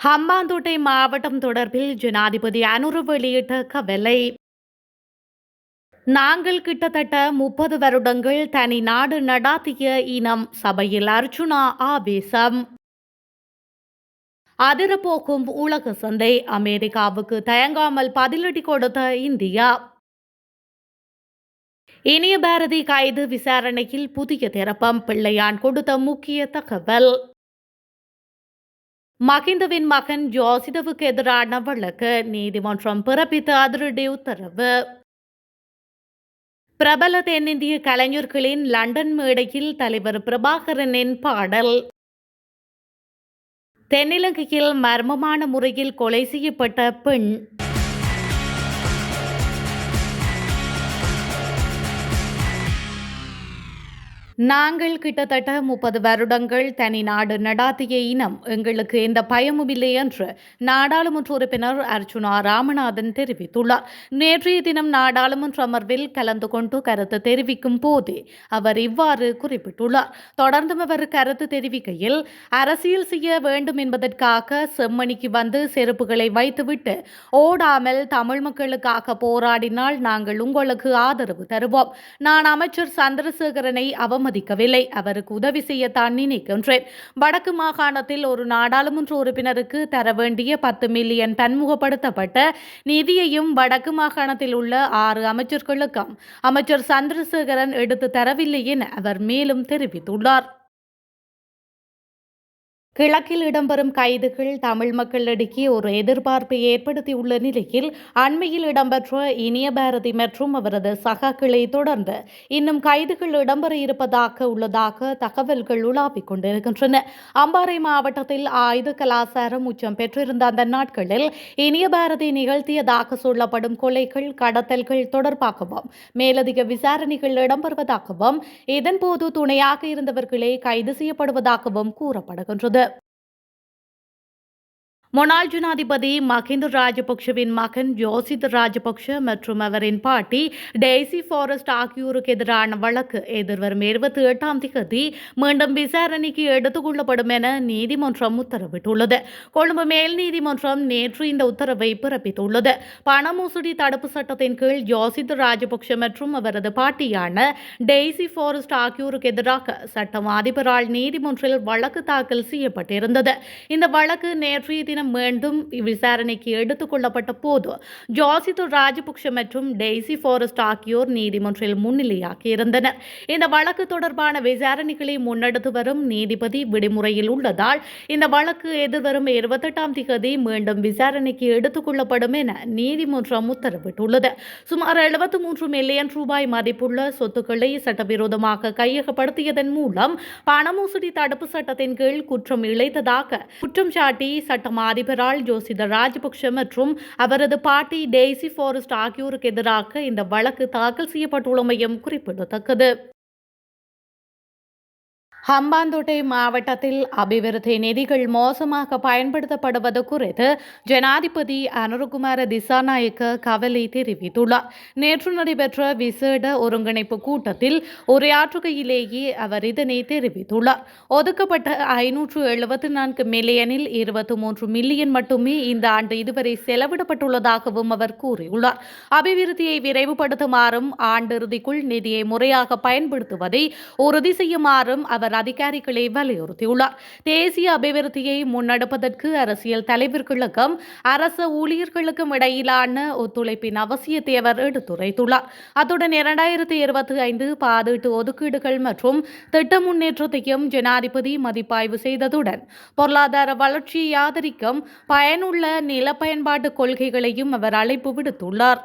ஹம்பாந்தோட்டை மாவட்டம் தொடர்பில் ஜனாதிபதி அனுர வெளியிட்ட கவலை. நாங்கள் கிட்டத்தட்ட 30 வருடங்கள் தனி நாடு நடாத்திய இனம் சபையில் அர்ச்சுனா ஆவேசம். அதிரப்போக்கும் உலக சந்தை அமெரிக்காவுக்கு தயங்காமல் பதிலடி கொடுத்த இந்தியா. இனிய பாரதி கைது விசாரணையில் புதிய திருப்பம் பிள்ளையான் கொடுத்த முக்கிய தகவல். மகிந்தவின் மகன் ஜோசிதவுக்கு எதிரான வழக்கு நீதிமன்றம் பிறப்பித்த அதிரடி உத்தரவு. பிரபல தென்னிந்திய கலைஞர்களின் லண்டன் மேடையில் தலைவர் பிரபாகரனின் பாடல். தென்னிலங்கையில் மர்மமான முறையில் கொலை செய்யப்பட்ட பெண். நாங்கள் கிட்டத்தட்ட 30 வருடங்கள் தனி நாடு நடாத்திய இனம் எங்களுக்கு எந்த பயமும் இல்லை என்று நாடாளுமன்ற உறுப்பினர் அர்ச்சுனா ராமநாதன் தெரிவித்துள்ளார். நேற்றைய தினம் நாடாளுமன்ற அமர்வில் கலந்து கொண்டு கருத்து தெரிவிக்கும் போதே அவர் இவ்வாறு குறிப்பிட்டுள்ளார். தொடர்ந்தும் அவர் கருத்து தெரிவிக்கையில், அரசியல் செய்ய வேண்டும் என்பதற்காக செம்மணிக்கு வந்து செருப்புகளை வைத்துவிட்டு ஓடாமல் தமிழ் மக்களுக்காக போராடினால் நாங்கள் உங்களுக்கு ஆதரவு தருவோம். நான் அமைச்சர் சந்திரசேகரனை அவமதிக்கவில்லை, அவருக்கு உதவி செய்யத்தான் நினைக்கின்றேன். வடக்கு மாகாணத்தில் ஒரு நாடாளுமன்ற உறுப்பினருக்கு தர வேண்டிய 10 மில்லியன் பன்முகப்படுத்தப்பட்ட நிதியையும் வடக்கு மாகாணத்தில் உள்ள 6 அமைச்சர்களுக்கும் அமைச்சர் சந்திரசேகரன் எடுத்து தரவில்லை என அவர் மேலும் தெரிவித்துள்ளார். கிழக்கில் இடம்பெறும் கைதுகள் தமிழ் மக்களிடையே ஒரு எதிர்பார்ப்பை ஏற்படுத்தியுள்ள நிலையில் அண்மையில் இடம்பெற்ற இனிய பாரதி மற்றும் அவரது சகாக்களை தொடர்ந்து இன்னும் கைதுகள் இடம்பெற இருப்பதாக உள்ளதாக தகவல்கள் உலாவிக் கொண்டிருக்கின்றன. அம்பாறை மாவட்டத்தில் ஆயுத கலாசாரம் உச்சம் பெற்றிருந்த அந்த நாட்களில் இனிய பாரதி நிகழ்த்தியதாக சொல்லப்படும் கொலைகள், கடத்தல்கள் தொடர்பாகவும் மேலதிக விசாரணைகள் இடம்பெறுவதாகவும் இதன்போது துணையாக இருந்தவர்களே கைது செய்யப்படுவதாகவும் கூறப்படுகின்றது. முன்னாள் ஜனாதிபதி மஹிந்த ராஜபக்ஷவின் மகன் யோசித் ராஜபக்ஷ மற்றும் அவரின் பாட்டி டெய்சி ஃபாரஸ்ட் ஆகியோருக்கு எதிரான வழக்கு எதிர்வரும் 28ஆம் தேதி மீண்டும் விசாரணைக்கு எடுத்துக் கொள்ளப்படும் என நீதிமன்றம் உத்தரவிட்டுள்ளது. கொழும்பு மேல் நீதிமன்றம் நேற்று இந்த உத்தரவை பிறப்பித்துள்ளது. பண மோசடி தடுப்பு சட்டத்தின் கீழ் யோசித் ராஜபக்ஷ மற்றும் அவரது பாட்டியான டெய்சி ஃபாரஸ்ட் ஆகியோருக்கு எதிராக சட்டம் அதிபரால் நீதிமன்றில் வழக்கு தாக்கல் செய்யப்பட்டிருந்தது. இந்த வழக்கு நேற்றைய தினம் மீண்டும் விசாரணைக்கு எடுத்துக் கொள்ளப்பட்ட போது ஜோசித் ராஜபக்ஷ மற்றும் டெய்சி ஃபாரஸ்ட் ஆகியோர் நீதிமன்றில் முன்னிலையாகியிருந்தனர். இந்த வழக்கு தொடர்பான விசாரணைகளை முன்னெடுத்து வரும் நீதிபதி விடுமுறையில் உள்ளதால் இந்த வழக்கு எதிர்வரும் 28ஆம் தேதி மீண்டும் விசாரணைக்கு எடுத்துக் கொள்ளப்படும் என நீதிமன்றம் உத்தரவிட்டுள்ளது. சுமார் 73 மில்லியன் ரூபாய் மதிப்புள்ள சொத்துக்களை சட்டவிரோதமாக கையகப்படுத்தியதன் மூலம் பண மோசடி தடுப்பு சட்டத்தின் கீழ் குற்றம் இழைத்ததாக குற்றம் சாட்டி சட்டம் அதிபரால் ஜோசித ராஜபக்ஷ மற்றும் அவரது பாட்டி டெய்சி ஃபாரஸ்ட் ஆகியோருக்கு எதிராக இந்த வழக்கு தாக்கல் செய்யப்பட்டுள்ளமையும் குறிப்பிடத்தக்கது. ஹம்பாந்தோட்டை மாவட்டத்தில் அபிவிருத்தி நிதிகள் மோசமாக பயன்படுத்தப்படுவது குறித்து ஜனாதிபதி அனுரகுமார திசாநாயக்க கவலை தெரிவித்துள்ளார். நேற்று நடைபெற்ற விசேட ஒருங்கிணைப்பு கூட்டத்தில் உரையாற்றுகையிலேயே அவர் இதனை தெரிவித்துள்ளார். ஒதுக்கப்பட்ட 574 மில்லியனில் 23 மில்லியன் மட்டுமே இந்த ஆண்டு இதுவரை செலவிடப்பட்டுள்ளதாகவும் அவர் கூறியுள்ளார். அபிவிருத்தியை விரைவுபடுத்துமாறும் ஆண்டிறுதிக்குள் நிதியை முறையாக பயன்படுத்துவதை உறுதி செய்யுமாறும் அவர் அதிகாரிகளை வலியுறுத்தியுள்ளார். தேசிய அபிவிருத்தியை முன்னெடுப்பதற்கு அரசியல் தலைவர்களுக்கும் அரச ஊழியர்களுக்கும் இடையிலான ஒத்துழைப்பின் அவசியத்தை அவர் எடுத்துரைத்துள்ளார். அத்துடன் 2025 பாதீட்டு ஒதுக்கீடுகள் மற்றும் திட்ட முன்னேற்றத்தையும் ஜனாதிபதி மதிப்பாய்வு செய்ததுடன் பொருளாதார வளர்ச்சியை ஆதரிக்கும் பயனுள்ள நில பயன்பாட்டு கொள்கைகளையும் அவர் அழைப்பு விடுத்துள்ளார்.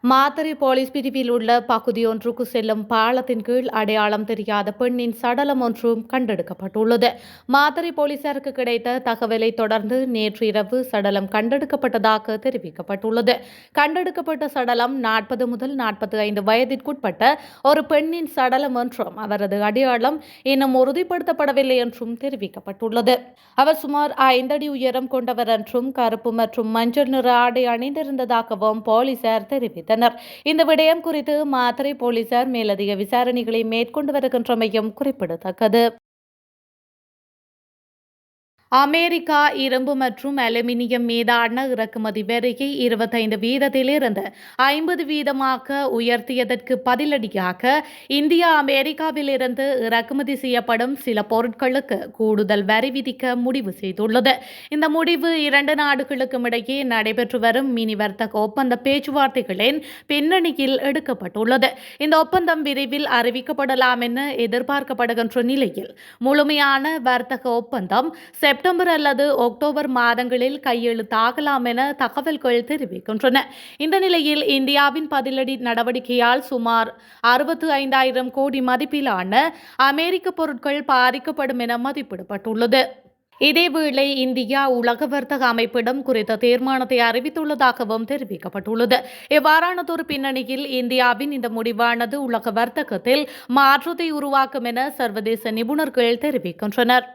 மாத்தறை போலீஸ் பிரிவில் உள்ள பகுதியொன்றுக்கு செல்லும் பாலத்தின் கீழ் அடையாளம் தெரியாத பெண்ணின் சடலம் ஒன்றும் கண்டெடுக்கப்பட்டுள்ளது. மாத்தறை போலீசாருக்கு கிடைத்த தகவலை தொடர்ந்து நேற்று இரவு சடலம் கண்டெடுக்கப்பட்டதாக தெரிவிக்கப்பட்டுள்ளது. கண்டெடுக்கப்பட்ட சடலம் 40 முதல் 45 வயதிற்குட்பட்ட ஒரு பெண்ணின் சடலம் என்றும் அவரது அடையாளம் இன்னும் உறுதிப்படுத்தப்படவில்லை என்றும் தெரிவிக்கப்பட்டுள்ளது. அவர் சுமார் 5 அடி உயரம் கொண்டவர் என்றும் கருப்பு மற்றும் மஞ்சள் நிற ஆடை அணிந்திருந்ததாகவும் போலீசார் தெரிவித்தனர். இந்த விடயம் குறித்து மாத்தறை போலீசார் மேலதிக விசாரணைகளை மேற்கொண்டு வருகின்றமையும் குறிப்பிடத்தக்கது. அமெரிக்கா இரும்பு மற்றும் அலுமினியம் மீதான இறக்குமதி வரியை 25% 50% உயர்த்தியதற்கு பதிலடியாக இந்தியா அமெரிக்காவிலிருந்து இறக்குமதி செய்யப்படும் சில பொருட்களுக்கு கூடுதல் வரி விதிக்க முடிவு செய்துள்ளது. இந்த முடிவு இரண்டு நாடுகளுக்கும் இடையே நடைபெற்று வரும் மினி வர்த்தக ஒப்பந்த பேச்சுவார்த்தைகளின் பின்னணியில் எடுக்கப்பட்டுள்ளது. இந்த ஒப்பந்தம் விரைவில் அறிவிக்கப்படலாம் என எதிர்பார்க்கப்படுகின்ற நிலையில் முழுமையான வர்த்தக ஒப்பந்தம் செப்டம்பர் அல்லது அக்டோபர் மாதங்களில் கையெழுத்தாகலாம் என தகவல்கள் தெரிவிக்கின்றன. இந்த நிலையில் இந்தியாவின் பதிலடி நடவடிக்கையால் சுமார் 65,000 கோடி மதிப்பிலான அமெரிக்க பொருட்கள் பாதிக்கப்படும் என மதிப்பிடப்பட்டுள்ளது. இதேவேளை இந்தியா உலக வர்த்தக அமைப்பிடம் குறித்த தீர்மானத்தை அறிவித்துள்ளதாகவும் தெரிவிக்கப்பட்டுள்ளது. இவ்வாறானதொரு பின்னணியில் இந்தியாவின் இந்த முடிவானது உலக வர்த்தகத்தில் மாற்றத்தை உருவாக்கும் என சர்வதேச நிபுணர்கள் தெரிவிக்கின்றனர்.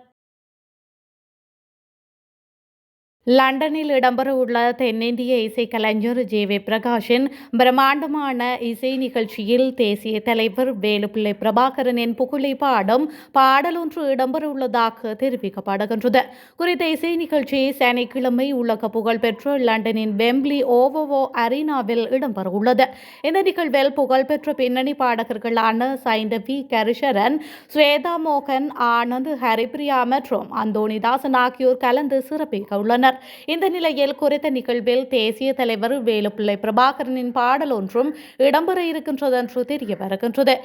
லண்டனில் இடம்பெறவுள்ள தென்னிந்திய இசைக்கலைஞர் ஜே.வே. பிரகாஷின் பிரம்மாண்டமான இசை நிகழ்ச்சியில் தேசிய தலைவர் வேலுப்பிள்ளை பிரபாகரனின் புகழை பாடும் பாடல் ஒன்று இடம்பெறவுள்ளதாக தெரிவிக்கப்படுகின்றது. குறித்த இசை நிகழ்ச்சி சனிக்கிழமை உலக புகழ்பெற்ற லண்டனின் வெம்ப்லி ஓவோ அரீனாவில் இடம்பெறவுள்ளது. இந்த நிகழ்வில் புகழ்பெற்ற பின்னணி பாடகர்களான சைந்தவி கரிஷரன், ஸ்வேதா மோகன், ஆனந்த், ஹரிப்ரியா மற்றும் அந்தோணிதாசன் ஆகியோர் கலந்து சிறப்பிக்க உள்ளனர். இந்த நிலையில் குறித்த நிகழ்வில் தேசிய தலைவர் வேலுப்பிள்ளை பிரபாகரனின் பாடல் ஒன்றும் இடம்பெற இருக்கின்றது என்று தெரிய வருகின்றது.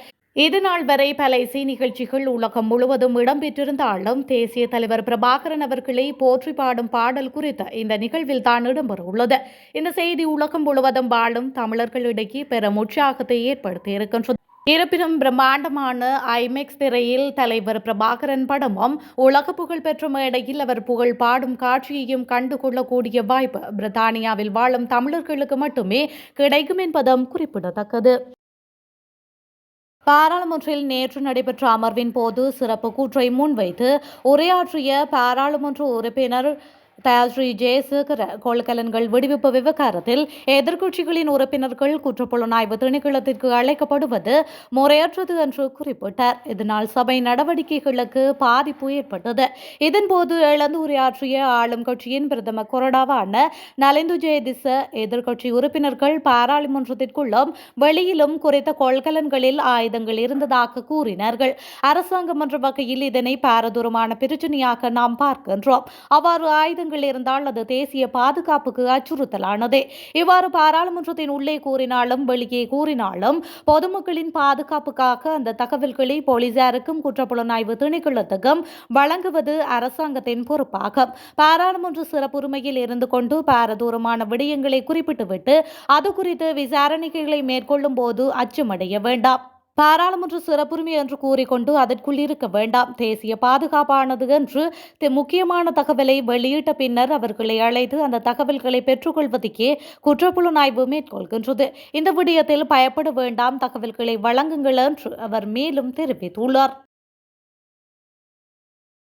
இதுநாள் வரை பல இசை நிகழ்ச்சிகள் உலகம் முழுவதும் இடம்பெற்றிருந்தாலும் தேசிய தலைவர் பிரபாகரன் அவர்களை போற்றி பாடும் பாடல் குறித்த இந்த நிகழ்வில் தான் இடம்பெறவுள்ளது. இந்த செய்தி உலகம் முழுவதும் வாழும் தமிழர்களிடையே பெரும் உற்சாகத்தை ஏற்படுத்தியிருக்கின்றது. இருப்பினும் பிரம்மாண்டமான ஐமெக்ஸ் திரையில் தலைவர் பிரபாகரன் படமும் உலக புகழ் பெற்ற மேடையில் அவர் புகழ் பாடும் காட்சியையும் கண்டுகொள்ளக்கூடிய வாய்ப்பு பிரித்தானியாவில் வாழும் தமிழர்களுக்கு மட்டுமே கிடைக்கும் என்பதும் குறிப்பிடத்தக்கது. பாராளுமன்றில் நேற்று நடைபெற்ற அமர்வின் போது சிறப்பு கூற்றை முன்வைத்து உரையாற்றிய பாராளுமன்ற உறுப்பினர் தயாஸ்ரீ ஜெயசேகர கொள்கலன்கள் விடுவிப்பு விவகாரத்தில் எதிர்க்கட்சிகளின் உறுப்பினர்கள் குற்றப்புலனாய்வு திணைக்களத்திற்கு அழைக்கப்படுவது முறையற்றது என்று குறிப்பிட்டார். இதனால் சபை நடவடிக்கைகளுக்கு பாதிப்பு ஏற்பட்டது. இதன்போது எழுந்து உரையாற்றிய ஆளும் கட்சியின் பிரதம கொறடாவான நலிந்து ஜெயதிச எதிர்க்கட்சி உறுப்பினர்கள் பாராளுமன்றத்திற்குள்ளும் வெளியிலும் குறித்த கொள்கலன்களில் ஆயுதங்கள் இருந்ததாக கூறினார்கள். அரசாங்கம் என்ற வகையில் இதனை பாரதூரமான பிரச்சனையாக நாம் பார்க்கின்றோம். அவ்வாறு ஆயுதங்கள் இருந்தால் அது தேசிய பாதுகாப்புக்கு அச்சுறுத்தலானதே. இவ்வாறு பாராளுமன்றத்தின் உள்ளே கூறினாலும் வெளியே கூறினாலும் பொதுமக்களின் பாதுகாப்புக்காக அந்த தகவல்களை போலீசாருக்கும் குற்றப்புலனாய்வு திணைக்களத்துக்கும் வழங்குவது அரசாங்கத்தின் பொறுப்பாகும். பாராளுமன்ற சிறப்புரிமையில் இருந்து கொண்டு பாரதூரமான விடயங்களை குறிப்பிட்டுவிட்டு அது குறித்து விசாரணைகளை மேற்கொள்ளும் போது அச்சமடைய வேண்டாம். பாராளுமன்ற சிறப்புரிமை என்று கூறிக்கொண்டு அதற்குள் இருக்க வேண்டாம். தேசிய பாதுகாப்பானது என்று முக்கியமான தகவலை வெளியிட்ட பின்னர் அவர்களை அழைத்து அந்த தகவல்களை பெற்றுக்கொள்வதற்கே குற்றப்புலனாய்வு மேற்கொள்கின்றது. இந்த விடயத்தில் பயப்பட வேண்டாம், தகவல்களை வழங்குங்கள் என்று அவர் மேலும் தெரிவித்துள்ளார்.